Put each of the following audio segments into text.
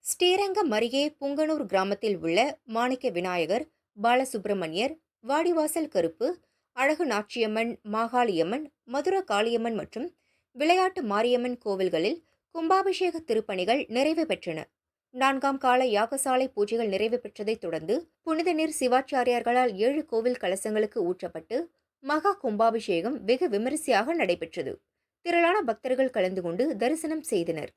ஸ்ரீரங்கம் அருகே புங்கனூர் கிராமத்தில் உள்ள மாணிக்க விநாயகர், பாலசுப்பிரமணியர், வாடிவாசல் கருப்பு, அழகு நாச்சியம்மன், மாகாளியம்மன், மதுர காளியம்மன் மற்றும் விளையாட்டு மாரியம்மன் கோவில்களில் கும்பாபிஷேக திருப்பணிகள் நிறைவு பெற்றன. 4ஆம் கால யாகசாலை பூஜைகள் நிறைவு பெற்றதைத் தொடர்ந்து புனித நீர் சிவாச்சாரியார்களால் 7 கோவில் கலசங்களுக்கு ஊற்றப்பட்டு மகா கும்பாபிஷேகம் வெகு விமரிசையாக நடைபெற்றது. திரளான பக்தர்கள் கலந்து கொண்டு தரிசனம் செய்தனர்.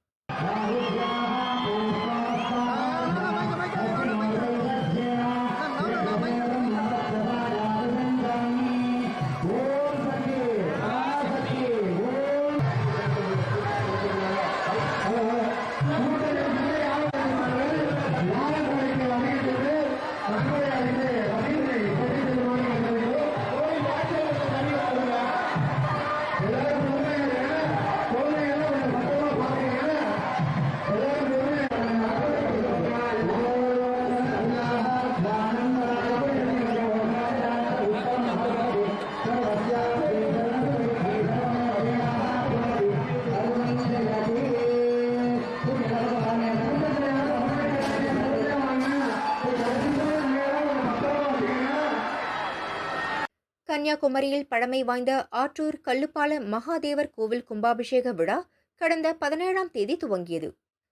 கன்னியாகுமரியில் பழமை வாய்ந்த ஆற்றூர் கல்லுப்பால மகாதேவர் கோவில் கும்பாபிஷேக விழா கடந்த 17ஆம் தேதி துவங்கியது.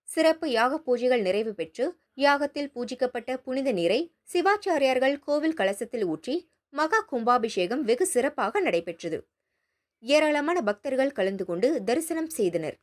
சிறப்பு யாக பூஜைகள் நிறைவு பெற்று யாகத்தில் பூஜிக்கப்பட்ட புனித நீரை சிவாச்சாரியார்கள் கோவில் கலசத்தில் ஊற்றி மகா கும்பாபிஷேகம் வெகு சிறப்பாக நடைபெற்றது. ஏராளமான பக்தர்கள் கலந்து கொண்டு தரிசனம் செய்தனர்.